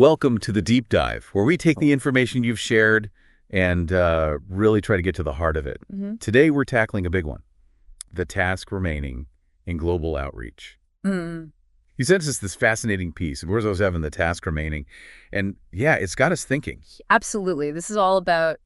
Welcome to the Deep Dive, where we take the information you've shared and really try to get to the heart of it. Today, we're tackling a big one, the task remaining in global outreach. You sent us this fascinating piece, and we're supposed to have in the task remaining. And yeah, it's got us thinking. Absolutely. This is all about,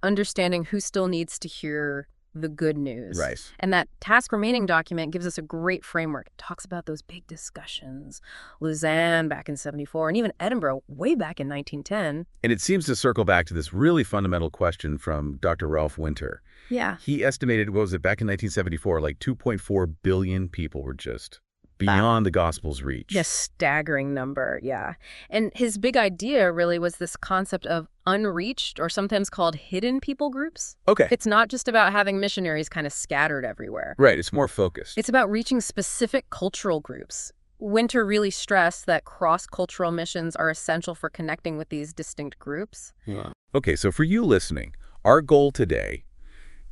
understanding who still needs to hear the good news. Right. And that task remaining document gives us a great framework. It talks about those big discussions, Lausanne back in 74, and even Edinburgh way back in 1910. And it seems to circle back to this really fundamental question from Dr. Ralph Winter. Yeah. He estimated, what was it, back in 1974, like 2.4 billion people were just beyond the gospel's reach. Yes, staggering number, yeah. And his big idea really was this concept of unreached, or sometimes called hidden people groups. Okay. It's not just about having missionaries kind of scattered everywhere. Right, it's more focused. It's about reaching specific cultural groups. Winter really stressed that cross-cultural missions are essential for connecting with these distinct groups. Yeah. Okay, so for you listening, our goal today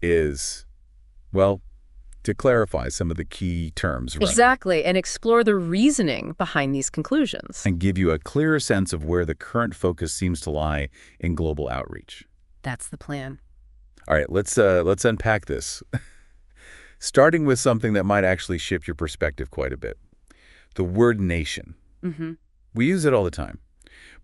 is, well, to clarify some of the key terms. Right? Exactly, and explore the reasoning behind these conclusions. And give you a clearer sense of where the current focus seems to lie in global outreach. That's the plan. All right, let's unpack this. Starting with something that might actually shift your perspective quite a bit. The word nation. We use it all the time.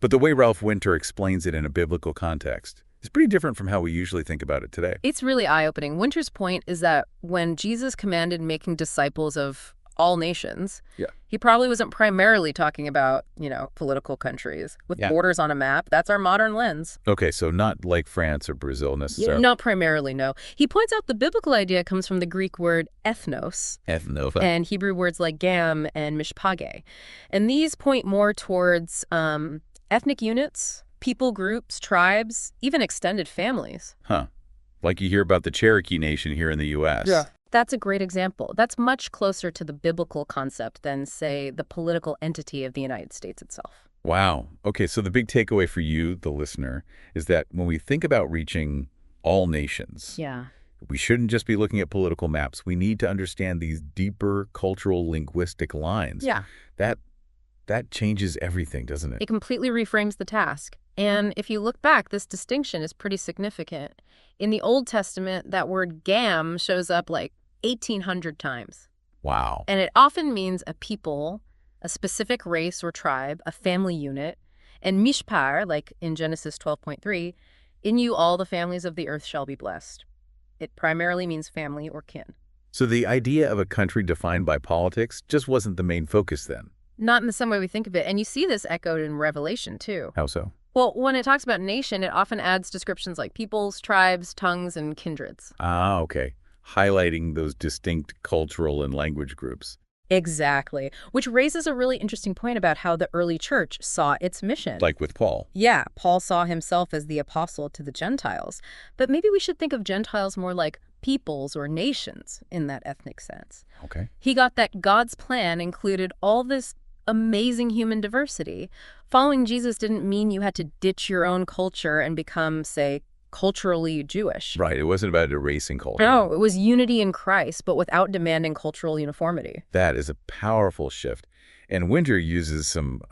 But the way Ralph Winter explains it in a biblical context is pretty different from how we usually think about it today. It's really eye-opening. Winter's point is that when Jesus commanded making disciples of all nations, he probably wasn't primarily talking about, political countries. With borders on a map, that's our modern lens. Okay, so not like France or Brazil necessarily. Not primarily, no. He points out the biblical idea comes from the Greek word ethnos. Ethnova. And Hebrew words like gam and mishpage. And these point more towards ethnic units, people groups, tribes, even extended families. Huh. Like you hear about the Cherokee Nation here in the U.S. Yeah. That's a great example. That's much closer to the biblical concept than, say, the political entity of the United States itself. Wow. Okay, so the big takeaway for you, the listener, is that when we think about reaching all nations, we shouldn't just be looking at political maps. We need to understand these deeper cultural linguistic lines. Yeah. That changes everything, doesn't it? It completely reframes the task. And if you look back, this distinction is pretty significant. In the Old Testament, that word gam shows up like 1,800 times. Wow. And it often means a people, a specific race or tribe, a family unit. And mishpar, like in Genesis 12:3, in you all the families of the earth shall be blessed. It primarily means family or kin. So the idea of a country defined by politics just wasn't the main focus then? Not in the same way we think of it. And you see this echoed in Revelation, too. How so? Well, when it talks about nation, it often adds descriptions like peoples, tribes, tongues, and kindreds. Ah, okay. Highlighting those distinct cultural and language groups. Exactly. Which raises a really interesting point about how the early church saw its mission. Like with Paul. Yeah, Paul saw himself as the apostle to the Gentiles. But maybe we should think of Gentiles more like peoples or nations in that ethnic sense. Okay. He got that God's plan included all this amazing human diversity. Following Jesus didn't mean you had to ditch your own culture and become, say, culturally Jewish. Right. It wasn't about erasing culture. No, it was unity in Christ, but without demanding cultural uniformity. That is a powerful shift. And Winter uses some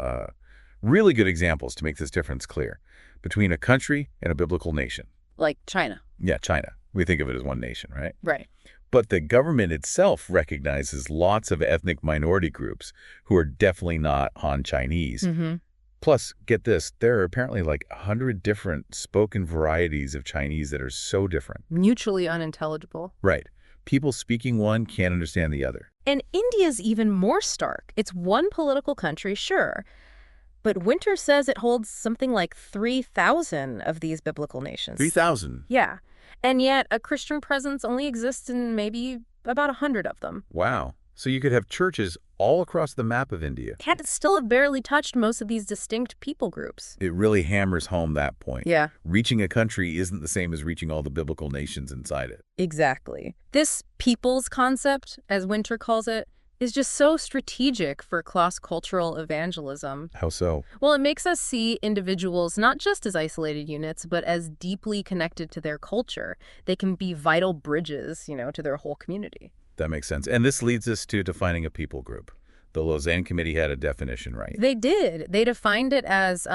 really good examples to make this difference clear between a country and a biblical nation. Like China. Yeah, China. We think of it as one nation, right? Right. But the government itself recognizes lots of ethnic minority groups who are definitely not Han Chinese. Plus, get this, there are apparently like 100 different spoken varieties of Chinese that are so different. Mutually unintelligible. Right. People speaking one can't understand the other. And India's even more stark. It's one political country, sure. But Winter says it holds something like 3,000 of these biblical nations. 3,000? Yeah. And yet a Christian presence only exists in maybe about 100 of them. Wow. So you could have churches all across the map of India. Yet still have barely touched most of these distinct people groups. It really hammers home that point. Yeah. Reaching a country isn't the same as reaching all the biblical nations inside it. Exactly. This people's concept, as Winter calls it, is just so strategic for cross-cultural evangelism. How so? Well, it makes us see individuals not just as isolated units, but as deeply connected to their culture. They can be vital bridges, to their whole community. That makes sense. And this leads us to defining a people group. The Lausanne Committee had a definition, right? They did. They defined it as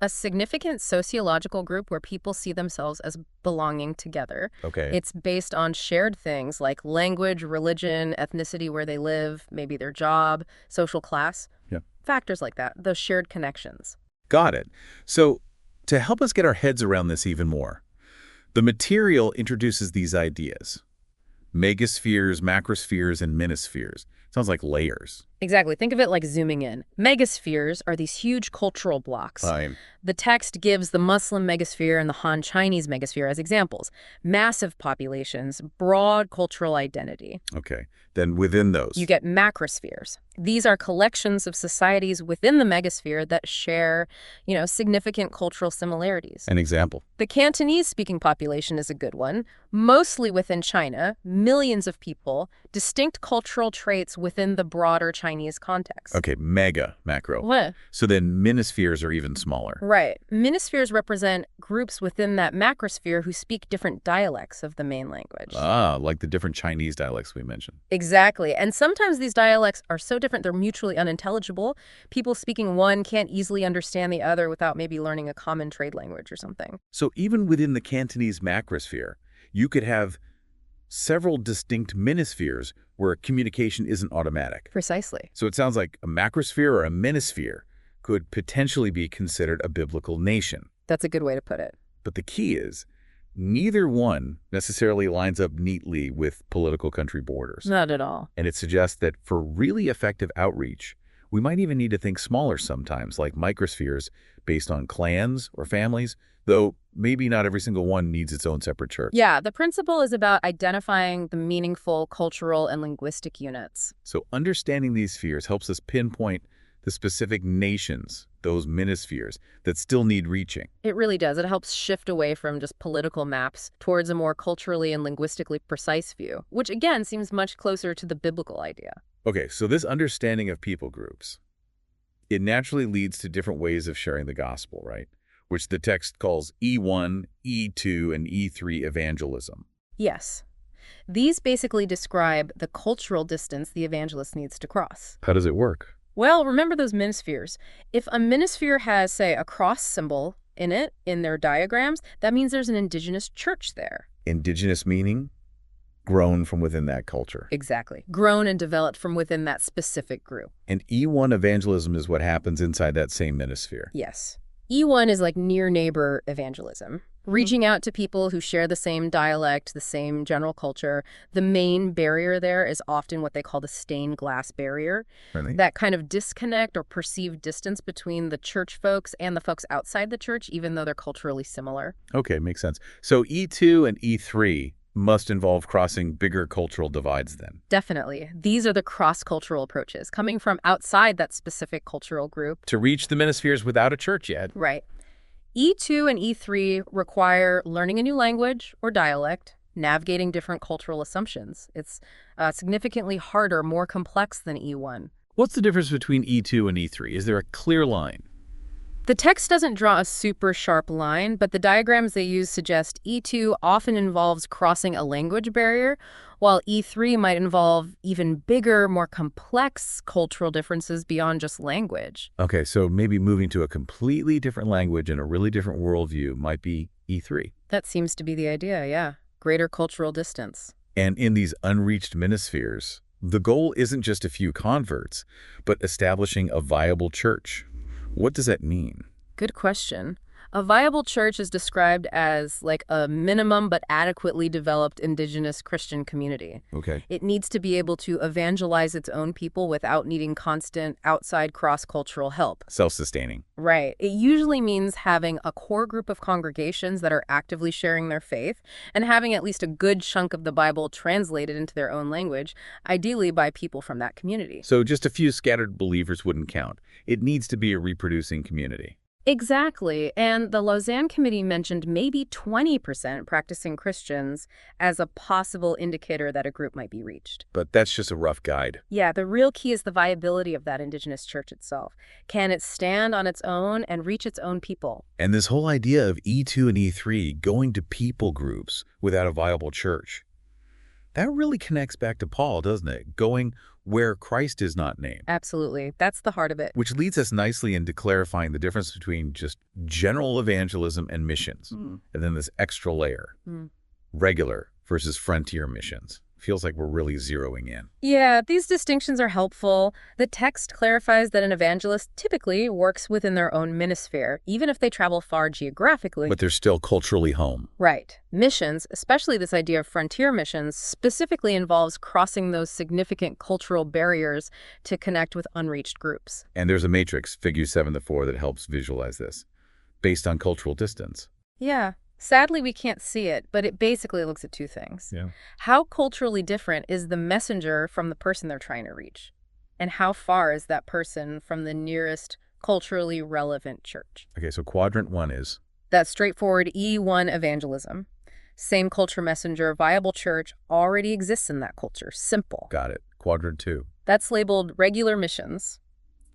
a significant sociological group where people see themselves as belonging together. Okay. It's based on shared things like language, religion, ethnicity, where they live, maybe their job, social class. Yeah. Factors like that, those shared connections. Got it. So to help us get our heads around this even more, the material introduces these ideas. Megaspheres, macrospheres, and minispheres. Sounds like layers. Exactly. Think of it like zooming in. Megaspheres are these huge cultural blocks. Fine. The text gives the Muslim megasphere and the Han Chinese megasphere as examples. Massive populations, broad cultural identity. Okay. Then within those. You get macrospheres. These are collections of societies within the megasphere that share, significant cultural similarities. An example. The Cantonese-speaking population is a good one. Mostly within China, millions of people, distinct cultural traits within the broader Chinese context. Okay, mega, macro. What? So then minispheres are even smaller. Right. Minispheres represent groups within that macrosphere who speak different dialects of the main language. Ah, like the different Chinese dialects we mentioned. Exactly. And sometimes these dialects are so different they're mutually unintelligible. People speaking one can't easily understand the other without maybe learning a common trade language or something. So even within the Cantonese macrosphere, you could have several distinct minispheres where communication isn't automatic. Precisely. So it sounds like a macrosphere or a minisphere could potentially be considered a biblical nation. That's a good way to put it. But the key is, neither one necessarily lines up neatly with political country borders. Not at all. And it suggests that for really effective outreach, we might even need to think smaller sometimes, like microspheres based on clans or families, though maybe not every single one needs its own separate church. Yeah, the principle is about identifying the meaningful cultural and linguistic units. So understanding these spheres helps us pinpoint the specific nations, those minispheres, that still need reaching. It really does. It helps shift away from just political maps towards a more culturally and linguistically precise view, which again seems much closer to the biblical idea. Okay, so this understanding of people groups, it naturally leads to different ways of sharing the gospel, right? Which the text calls E1, E2, and E3 evangelism. Yes. These basically describe the cultural distance the evangelist needs to cross. How does it work? Well, remember those minispheres. If a minisphere has, say, a cross symbol in it, in their diagrams, that means there's an indigenous church there. Indigenous meaning? Grown from within that culture. Exactly. Grown and developed from within that specific group. And E1 evangelism is what happens inside that same minisphere. Yes. E1 is like near neighbor evangelism, reaching out to people who share the same dialect, the same general culture. The main barrier there is often what they call the stained glass barrier. Really? That kind of disconnect or perceived distance between the church folks and the folks outside the church, even though they're culturally similar. Okay, makes sense. So E2 and E3 must involve crossing bigger cultural divides then. Definitely. These are the cross-cultural approaches, coming from outside that specific cultural group. To reach the minispheres without a church yet. Right. E2 and E3 require learning a new language or dialect, navigating different cultural assumptions. It's significantly harder, more complex than E1. What's the difference between E2 and E3? Is there a clear line? The text doesn't draw a super sharp line, but the diagrams they use suggest E2 often involves crossing a language barrier, while E3 might involve even bigger, more complex cultural differences beyond just language. Okay, so maybe moving to a completely different language and a really different worldview might be E3. That seems to be the idea, yeah. Greater cultural distance. And in these unreached minispheres, the goal isn't just a few converts, but establishing a viable church. What does that mean? Good question. A viable church is described as like a minimum but adequately developed indigenous Christian community. Okay. It needs to be able to evangelize its own people without needing constant outside cross-cultural help. Self-sustaining. Right. It usually means having a core group of congregations that are actively sharing their faith and having at least a good chunk of the Bible translated into their own language, ideally by people from that community. So just a few scattered believers wouldn't count. It needs to be a reproducing community. Exactly. And the Lausanne Committee mentioned maybe 20% practicing Christians as a possible indicator that a group might be reached. But that's just a rough guide. Yeah, the real key is the viability of that indigenous church itself. Can it stand on its own and reach its own people? And this whole idea of E2 and E3 going to people groups without a viable church, that really connects back to Paul, doesn't it? Going where Christ is not named. Absolutely. That's the heart of it. Which leads us nicely into clarifying the difference between just general evangelism and missions, and then this extra layer, regular versus frontier missions. Feels like we're really zeroing in. Yeah, these distinctions are helpful. The text clarifies that an evangelist typically works within their own minisphere, even if they travel far geographically. But they're still culturally home. Right. Missions, especially this idea of frontier missions, specifically involves crossing those significant cultural barriers to connect with unreached groups. And there's a matrix, figure 7-4, that helps visualize this, based on cultural distance. Yeah. Sadly, we can't see it, but it basically looks at two things. Yeah. How culturally different is the messenger from the person they're trying to reach? And how far is that person from the nearest culturally relevant church? Okay, so quadrant 1 is? That straightforward E1 evangelism. Same culture messenger, viable church already exists in that culture. Simple. Got it. Quadrant 2. That's labeled regular missions.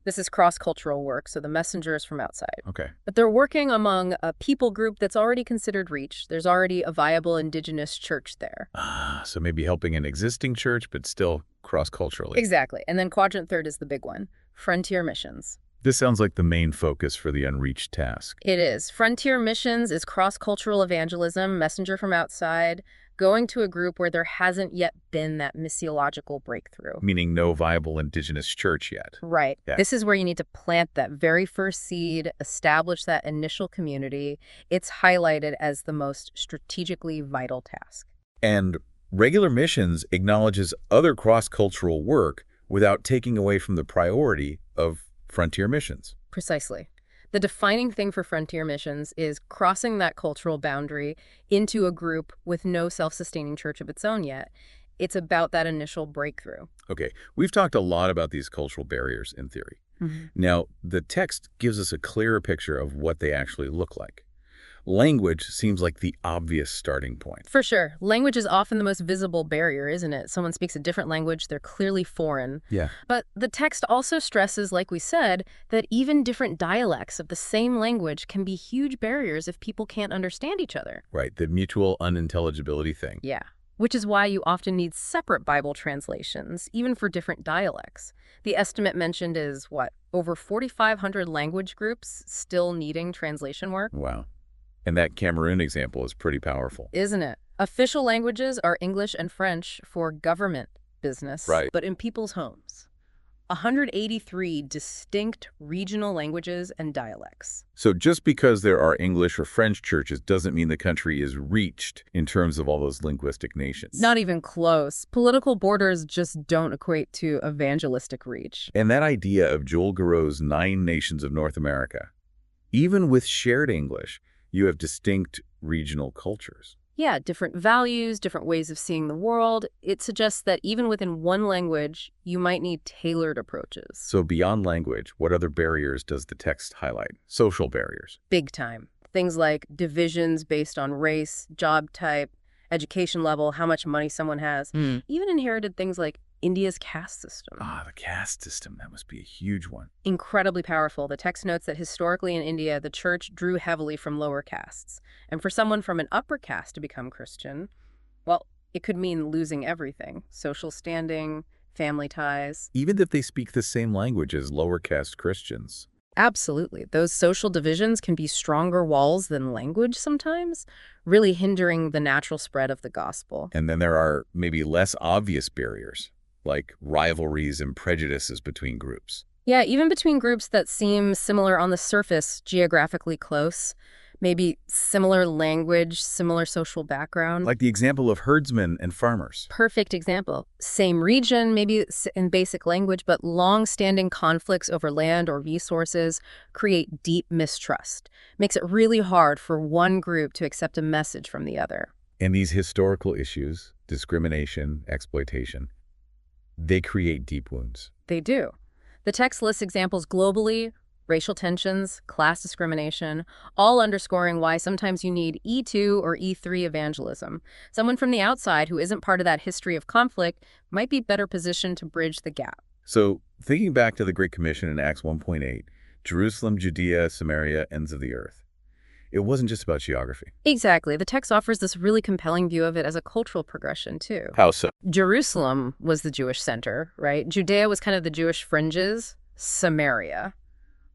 This is cross-cultural work, so the messenger is from outside. Okay. But they're working among a people group that's already considered reached. There's already a viable indigenous church there. So maybe helping an existing church, but still cross-culturally. Exactly. And then quadrant 3 is the big one, frontier missions. This sounds like the main focus for the Unreached task. It is. Frontier missions is cross-cultural evangelism, messenger from outside, going to a group where there hasn't yet been that missiological breakthrough. Meaning no viable indigenous church yet. Right. Yeah. This is where you need to plant that very first seed, establish that initial community. It's highlighted as the most strategically vital task. And regular missions acknowledges other cross-cultural work without taking away from the priority of frontier missions. Precisely. The defining thing for frontier missions is crossing that cultural boundary into a group with no self-sustaining church of its own yet. It's about that initial breakthrough. Okay, we've talked a lot about these cultural barriers in theory. Now, the text gives us a clearer picture of what they actually look like. Language seems like the obvious starting point. For sure. Language is often the most visible barrier, isn't it? Someone speaks a different language, they're clearly foreign. Yeah. But the text also stresses, like we said, that even different dialects of the same language can be huge barriers if people can't understand each other. Right, the mutual unintelligibility thing. Yeah. Which is why you often need separate Bible translations, even for different dialects. The estimate mentioned is, what, over 4,500 language groups still needing translation work? Wow. And that Cameroon example is pretty powerful. Isn't it? Official languages are English and French for government business, Right. But in people's homes. 183 distinct regional languages and dialects. So just because there are English or French churches doesn't mean the country is reached in terms of all those linguistic nations. Not even close. Political borders just don't equate to evangelistic reach. And that idea of Joel Garreau's 9 nations of North America, even with shared English, you have distinct regional cultures. Yeah, different values, different ways of seeing the world. It suggests that even within one language, you might need tailored approaches. So beyond language, what other barriers does the text highlight? Social barriers. Big time. Things like divisions based on race, job type, education level, how much money someone has. Even inherited things like India's caste system. The caste system, that must be a huge one. Incredibly powerful. The text notes that historically in India, the church drew heavily from lower castes. And for someone from an upper caste to become Christian, well, it could mean losing everything. Social standing, family ties. Even if they speak the same language as lower caste Christians. Absolutely. Those social divisions can be stronger walls than language sometimes, really hindering the natural spread of the gospel. And then there are maybe less obvious barriers, like rivalries and prejudices between groups. Yeah, even between groups that seem similar on the surface, geographically close, maybe similar language, similar social background. Like the example of herdsmen and farmers. Perfect example. Same region, maybe in basic language, but long-standing conflicts over land or resources create deep mistrust. Makes it really hard for one group to accept a message from the other. And these historical issues, discrimination, exploitation, they create deep wounds. They do. The text lists examples globally, racial tensions, class discrimination, all underscoring why sometimes you need E2 or E3 evangelism. Someone from the outside who isn't part of that history of conflict might be better positioned to bridge the gap. So, thinking back to the Great Commission in Acts 1.8, Jerusalem, Judea, Samaria, ends of the earth. It wasn't just about geography. Exactly. The text offers this really compelling view of it as a cultural progression, too. How so? Jerusalem was the Jewish center, right? Judea was kind of the Jewish fringes. Samaria,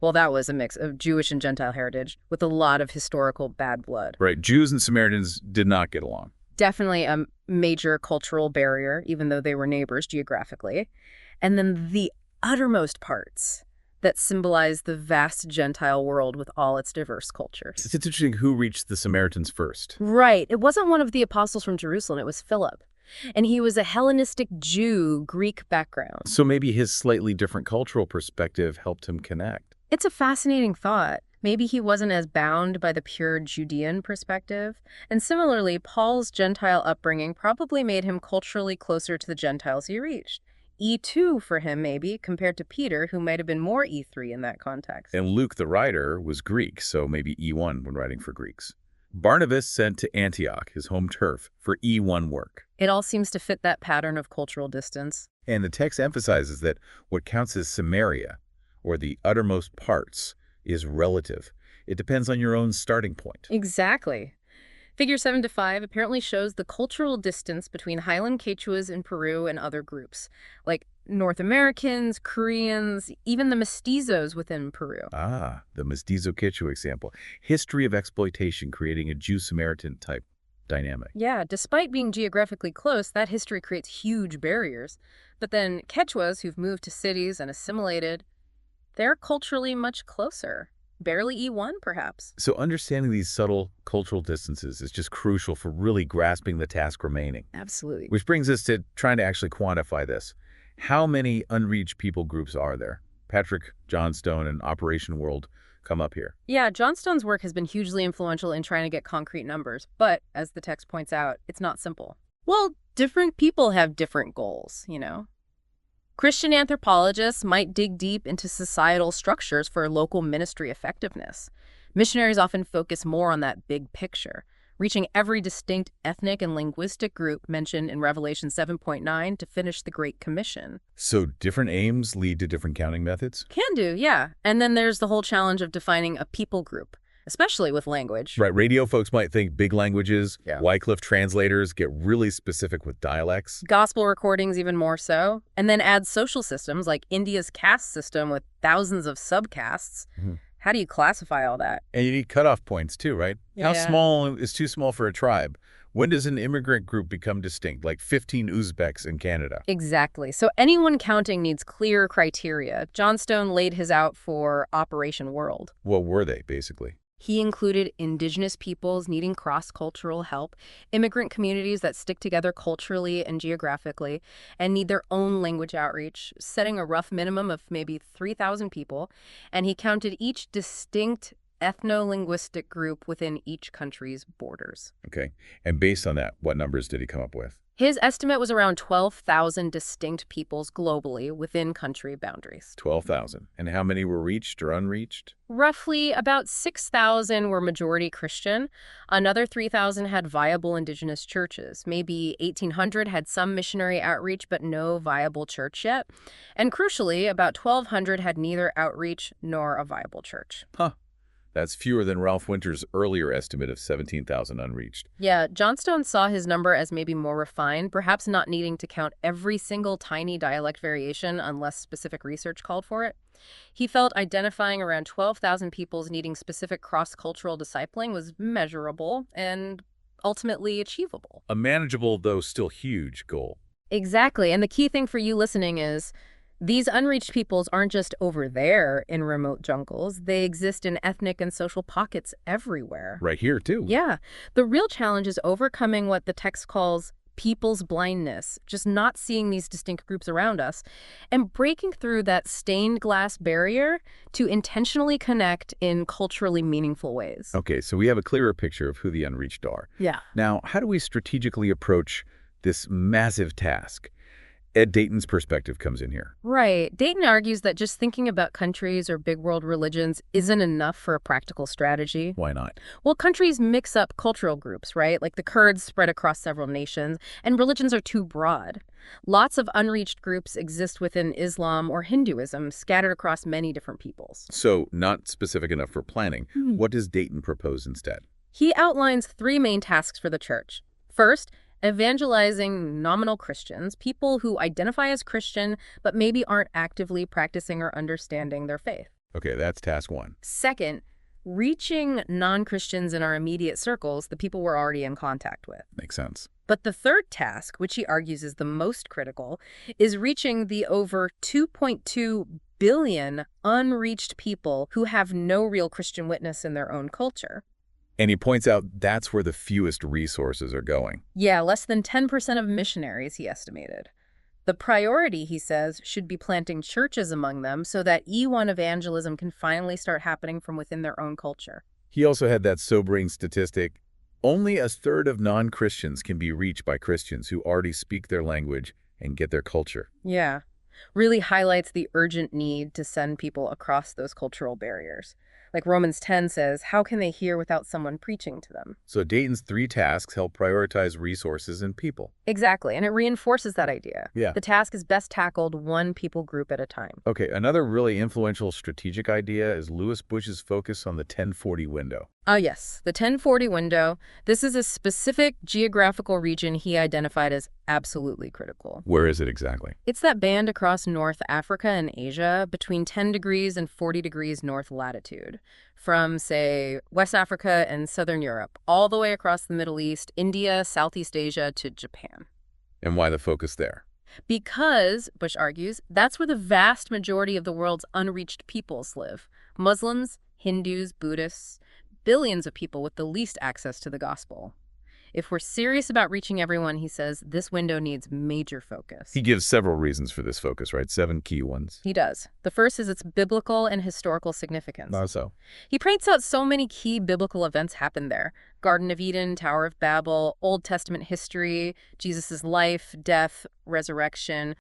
well, that was a mix of Jewish and Gentile heritage with a lot of historical bad blood. Right. Jews and Samaritans did not get along. Definitely a major cultural barrier, even though they were neighbors geographically. And then the uttermost parts that symbolize the vast Gentile world with all its diverse cultures. It's interesting who reached the Samaritans first. Right. It wasn't one of the apostles from Jerusalem. It was Philip. And he was a Hellenistic Jew, Greek background. So maybe his slightly different cultural perspective helped him connect. It's a fascinating thought. Maybe he wasn't as bound by the pure Judean perspective. And similarly, Paul's Gentile upbringing probably made him culturally closer to the Gentiles he reached. E2 for him, maybe, compared to Peter, who might have been more E3 in that context. And Luke, the writer, was Greek, so maybe E1 when writing for Greeks. Barnabas sent to Antioch, his home turf, for E1 work. It all seems to fit that pattern of cultural distance. And the text emphasizes that what counts as Samaria, or the uttermost parts, is relative. It depends on your own starting point. Exactly. Figure 7-5 apparently shows the cultural distance between Highland Quechuas in Peru and other groups, like North Americans, Koreans, even the mestizos within Peru. Ah, the Mestizo Quechua example. History of exploitation creating a Jew-Samaritan type dynamic. Yeah, despite being geographically close, that history creates huge barriers. But then Quechuas who've moved to cities and assimilated, they're culturally much closer. Barely E1, perhaps. So understanding these subtle cultural distances is just crucial for really grasping the task remaining. Absolutely. Which brings us to trying to actually quantify this. How many unreached people groups are there? Patrick Johnstone and Operation World come up here. Yeah, Johnstone's work has been hugely influential in trying to get concrete numbers. But, as the text points out, it's not simple. Well, different people have different goals, you know? Christian anthropologists might dig deep into societal structures for local ministry effectiveness. Missionaries often focus more on that big picture, reaching every distinct ethnic and linguistic group mentioned in Revelation 7.9 to finish the Great Commission. So different aims lead to different counting methods? Can do, yeah. And then there's the whole challenge of defining a people group, especially with language. Right, radio folks might think big languages. Yeah. Wycliffe translators get really specific with dialects. Gospel recordings even more so. And then add social systems like India's caste system with thousands of subcastes. How do you classify all that? And you need cutoff points too, right? How Yeah. small is too small for a tribe? When does an immigrant group become distinct, like 15 Uzbeks in Canada? Exactly. So anyone counting needs clear criteria. Johnstone laid his out for Operation World. What were they, basically? He included indigenous peoples needing cross-cultural help, immigrant communities that stick together culturally and geographically, and need their own language outreach, setting a rough minimum of maybe 3,000 people, and he counted each distinct ethno-linguistic group within each country's borders. Okay. And based on that, what numbers did he come up with? His estimate was around 12,000 distinct peoples globally within country boundaries. 12,000. And how many were reached or unreached? Roughly about 6,000 were majority Christian. Another 3,000 had viable indigenous churches. Maybe 1,800 had some missionary outreach but no viable church yet. And crucially, about 1,200 had neither outreach nor a viable church. Huh. That's fewer than Ralph Winter's earlier estimate of 17,000 unreached. Yeah, Johnstone saw his number as maybe more refined, perhaps not needing to count every single tiny dialect variation unless specific research called for it. He felt identifying around 12,000 peoples needing specific cross-cultural discipling was measurable and ultimately achievable. A manageable, though still huge, goal. Exactly, and the key thing for you listening is these unreached peoples aren't just over there in remote jungles. They exist in ethnic and social pockets everywhere. Right here, too. Yeah. The real challenge is overcoming what the text calls people's blindness, just not seeing these distinct groups around us, and breaking through that stained glass barrier to intentionally connect in culturally meaningful ways. Okay, so we have a clearer picture of who the unreached are. Yeah. Now, how do we strategically approach this massive task? Ed Dayton's perspective comes in here. Right. Dayton argues that just thinking about countries or big world religions isn't enough for a practical strategy. Why not? Well, countries mix up cultural groups, right? Like the Kurds spread across several nations, and religions are too broad. Lots of unreached groups exist within Islam or Hinduism, scattered across many different peoples. So, not specific enough for planning. What does Dayton propose instead? He outlines three main tasks for the church. First, evangelizing nominal Christians, people who identify as Christian but maybe aren't actively practicing or understanding their faith. Okay, that's task one. Second, reaching non-Christians in our immediate circles, the people we're already in contact with. Makes sense. But the third task, which he argues is the most critical, is reaching the over 2.2 billion unreached people who have no real Christian witness in their own culture. And he points out that's where the fewest resources are going. Yeah, less than 10% of missionaries, he estimated. The priority, he says, should be planting churches among them so that E1 evangelism can finally start happening from within their own culture. He also had that sobering statistic. Only a third of non-Christians can be reached by Christians who already speak their language and get their culture. Yeah, really highlights the urgent need to send people across those cultural barriers. Like Romans 10 says, how can they hear without someone preaching to them? So Dayton's three tasks help prioritize resources and people. Exactly, and it reinforces that idea. Yeah. The task is best tackled one people group at a time. Okay, another really influential strategic idea is Lewis Bush's focus on the 1040 window. Yes, the 1040 window. This is a specific geographical region he identified as absolutely critical. Where is it exactly? It's that band across North Africa and Asia between 10 degrees and 40 degrees north latitude, from, say, West Africa and Southern Europe, all the way across the Middle East, India, Southeast Asia to Japan. And why the focus there? Because, Bush argues, that's where the vast majority of the world's unreached peoples live. Muslims, Hindus, Buddhists, billions of people with the least access to the gospel. If we're serious about reaching everyone, he says, this window needs major focus. He gives several reasons for this focus, right? 7 key ones. He does. The first is its biblical and historical significance. How so? He points out so many key biblical events happened there. Garden of Eden, Tower of Babel, Old Testament history, Jesus' life, death, resurrection.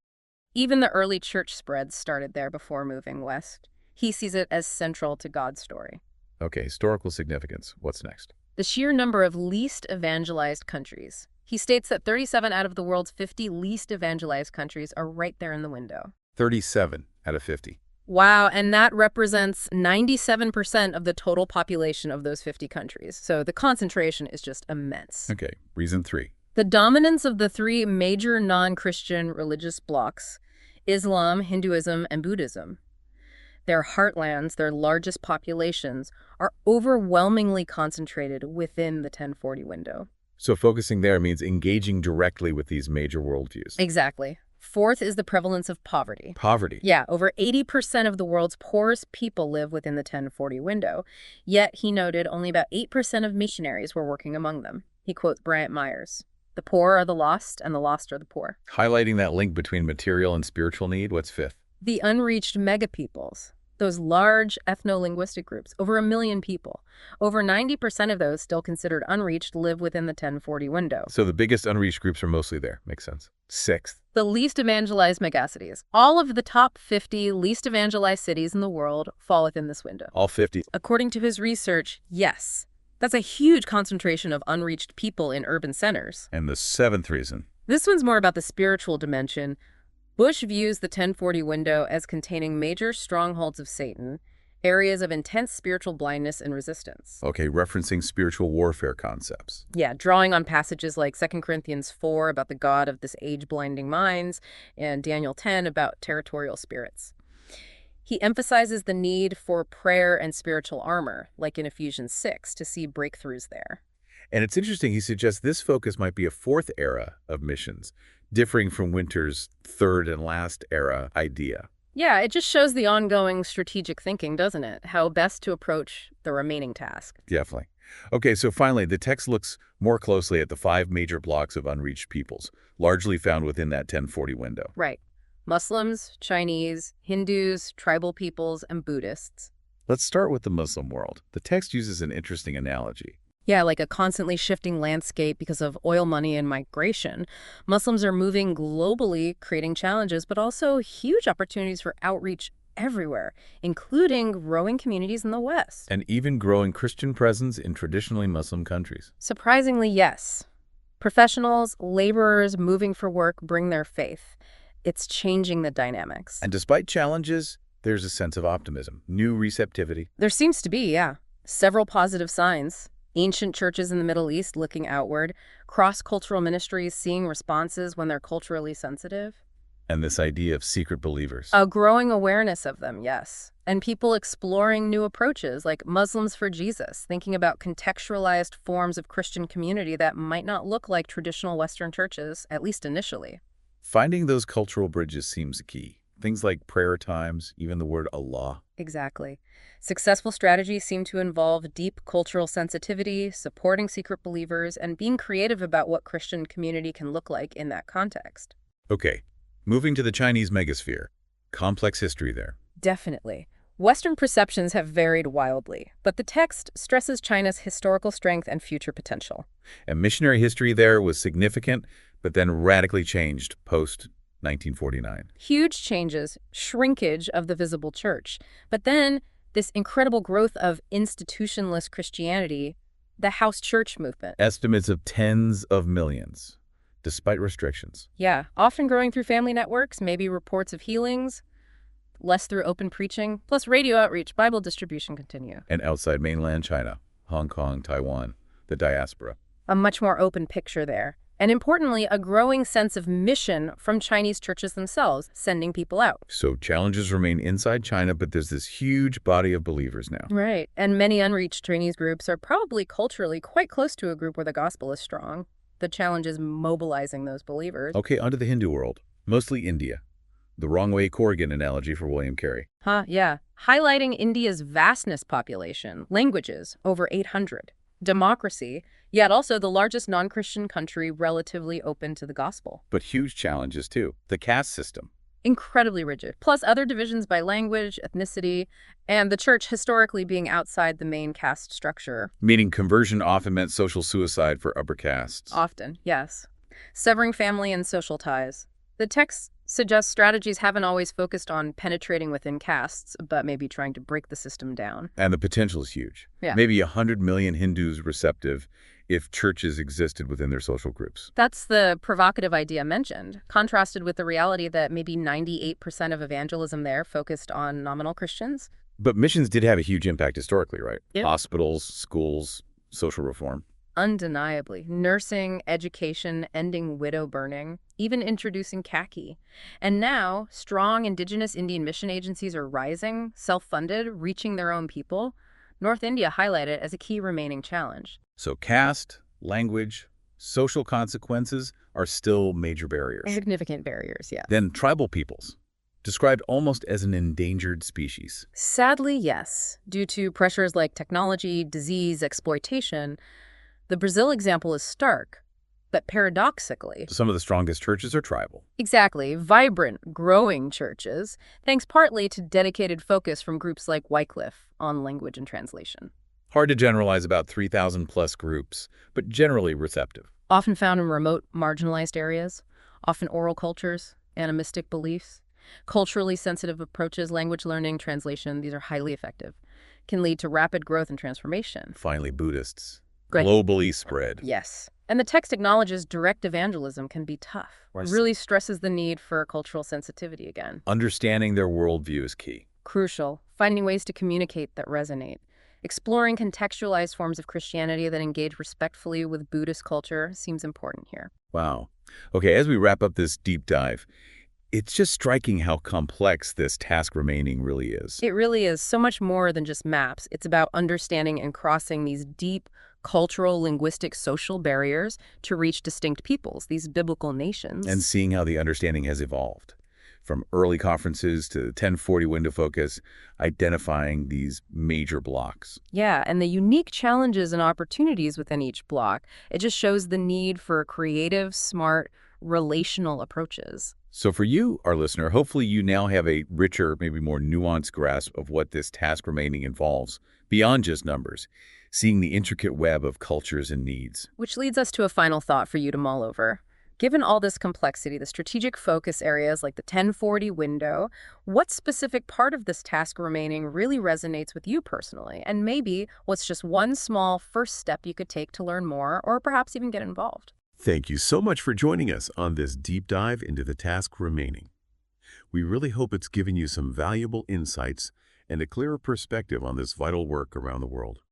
Even the early church spreads started there before moving west. He sees it as central to God's story. Okay, historical significance. What's next? The sheer number of least evangelized countries. He states that 37 out of the world's 50 least evangelized countries are right there in the window. 37 out of 50. Wow, and that represents 97% of the total population of those 50 countries. So the concentration is just immense. Okay, reason 3. The dominance of the three major non-Christian religious blocs, Islam, Hinduism, and Buddhism. Their heartlands, their largest populations, are overwhelmingly concentrated within the 1040 window. So focusing there means engaging directly with these major worldviews. Exactly. Fourth is the prevalence of poverty. Poverty. Yeah, over 80% of the world's poorest people live within the 1040 window. Yet, he noted only about 8% of missionaries were working among them. He quotes Bryant Myers. The poor are the lost, and the lost are the poor. Highlighting that link between material and spiritual need, what's 5th? The unreached megapeoples. Those large ethno-linguistic groups, over 1 million people. Over 90% of those still considered unreached live within the 1040 window. So the biggest unreached groups are mostly there. Makes sense. 6th. The least evangelized megacities. All of the top 50 least evangelized cities in the world fall within this window. All 50. According to his research, yes. That's a huge concentration of unreached people in urban centers. And the 7th reason. This one's more about the spiritual dimension. Bush views the 1040 window as containing major strongholds of Satan, areas of intense spiritual blindness and resistance. Okay, referencing spiritual warfare concepts. Yeah, drawing on passages like 2 Corinthians 4 about the God of this age-blinding minds and Daniel 10 about territorial spirits. He emphasizes the need for prayer and spiritual armor, like in Ephesians 6, to see breakthroughs there. And it's interesting, he suggests this focus might be a 4th era of missions, differing from Winter's 3rd and last era idea. Yeah, it just shows the ongoing strategic thinking, doesn't it? How best to approach the remaining task. Definitely. Okay, so finally, the text looks more closely at the 5 major blocks of unreached peoples, largely found within that 1040 window. Right. Muslims, Chinese, Hindus, tribal peoples, and Buddhists. Let's start with the Muslim world. The text uses an interesting analogy. Yeah, like a constantly shifting landscape because of oil money and migration. Muslims are moving globally, creating challenges, but also huge opportunities for outreach everywhere, including growing communities in the West. And even growing Christian presence in traditionally Muslim countries. Surprisingly, yes. Professionals, laborers moving for work bring their faith. It's changing the dynamics. And despite challenges, there's a sense of optimism, new receptivity. There seems to be, yeah, several positive signs. Ancient churches in the Middle East looking outward, cross-cultural ministries seeing responses when they're culturally sensitive. And this idea of secret believers. A growing awareness of them, yes. And people exploring new approaches, like Muslims for Jesus, thinking about contextualized forms of Christian community that might not look like traditional Western churches, at least initially. Finding those cultural bridges seems key. Things like prayer times, even the word Allah. Exactly. Successful strategies seem to involve deep cultural sensitivity, supporting secret believers, and being creative about what Christian community can look like in that context. Okay, moving to the Chinese megasphere. Complex history there. Definitely. Western perceptions have varied wildly, but the text stresses China's historical strength and future potential. And missionary history there was significant, but then radically changed post-1949. Huge changes, shrinkage of the visible church, but then this incredible growth of institutionalist Christianity, the house church movement. Estimates of tens of millions, despite restrictions. Yeah, often growing through family networks, maybe reports of healings, less through open preaching, plus radio outreach, Bible distribution continue. And outside mainland China, Hong Kong, Taiwan, the diaspora. A much more open picture there. And importantly, a growing sense of mission from Chinese churches themselves, sending people out. So challenges remain inside China, but there's this huge body of believers now. Right. And many unreached Chinese groups are probably culturally quite close to a group where the gospel is strong. The challenge is mobilizing those believers. Okay, onto the Hindu world, mostly India. The wrong way Corrigan analogy for William Carey. Yeah. Highlighting India's vastness population, languages, over 800. Democracy, yet also the largest non-Christian country relatively open to the gospel. But huge challenges too. The caste system. Incredibly rigid, plus other divisions by language, ethnicity, and the church historically being outside the main caste structure. Meaning conversion often meant social suicide for upper castes. Often, yes. Severing family and social ties. The text suggests strategies haven't always focused on penetrating within castes, but maybe trying to break the system down. And the potential is huge. Yeah. Maybe 100 million Hindus receptive if churches existed within their social groups. That's the provocative idea mentioned, contrasted with the reality that maybe 98% of evangelism there focused on nominal Christians. But missions did have a huge impact historically, right? Yep. Hospitals, schools, social reform. Undeniably. Nursing, education, ending widow burning, even introducing khaki. And now, strong indigenous Indian mission agencies are rising, self-funded, reaching their own people. North India highlighted as a key remaining challenge. So caste, language, social consequences are still major barriers. Significant barriers, yeah. Then tribal peoples, described almost as an endangered species. Sadly, yes. Due to pressures like technology, disease, exploitation, the Brazil example is stark, but paradoxically... Some of the strongest churches are tribal. Exactly. Vibrant, growing churches, thanks partly to dedicated focus from groups like Wycliffe on language and translation. Hard to generalize about 3,000 plus groups, but generally receptive. Often found in remote, marginalized areas, often oral cultures, animistic beliefs, culturally sensitive approaches, language learning, translation, these are highly effective, can lead to rapid growth and transformation. Finally, Buddhists. Great. Globally spread. Yes. And the text acknowledges direct evangelism can be tough. It really stresses the need for cultural sensitivity again. Understanding their worldview is key. Crucial. Finding ways to communicate that resonate. Exploring contextualized forms of Christianity that engage respectfully with Buddhist culture seems important here. Wow. Okay, as we wrap up this deep dive, it's just striking how complex this task remaining really is. It really is so much more than just maps. It's about understanding and crossing these deep cultural, linguistic, social barriers to reach distinct peoples, these biblical nations. And seeing how the understanding has evolved. From early conferences to the 1040 window focus, identifying these major blocks. Yeah, and the unique challenges and opportunities within each block. It just shows the need for creative, smart, relational approaches. So for you, our listener, hopefully you now have a richer, maybe more nuanced grasp of what this task remaining involves, beyond just numbers. seeing the intricate web of cultures and needs. Which leads us to a final thought for you to mull over. Given all this complexity, the strategic focus areas like the 1040 window, what specific part of this task remaining really resonates with you personally? And maybe what's just one small first step you could take to learn more or perhaps even get involved? Thank you so much for joining us on this deep dive into the task remaining. We really hope it's given you some valuable insights and a clearer perspective on this vital work around the world.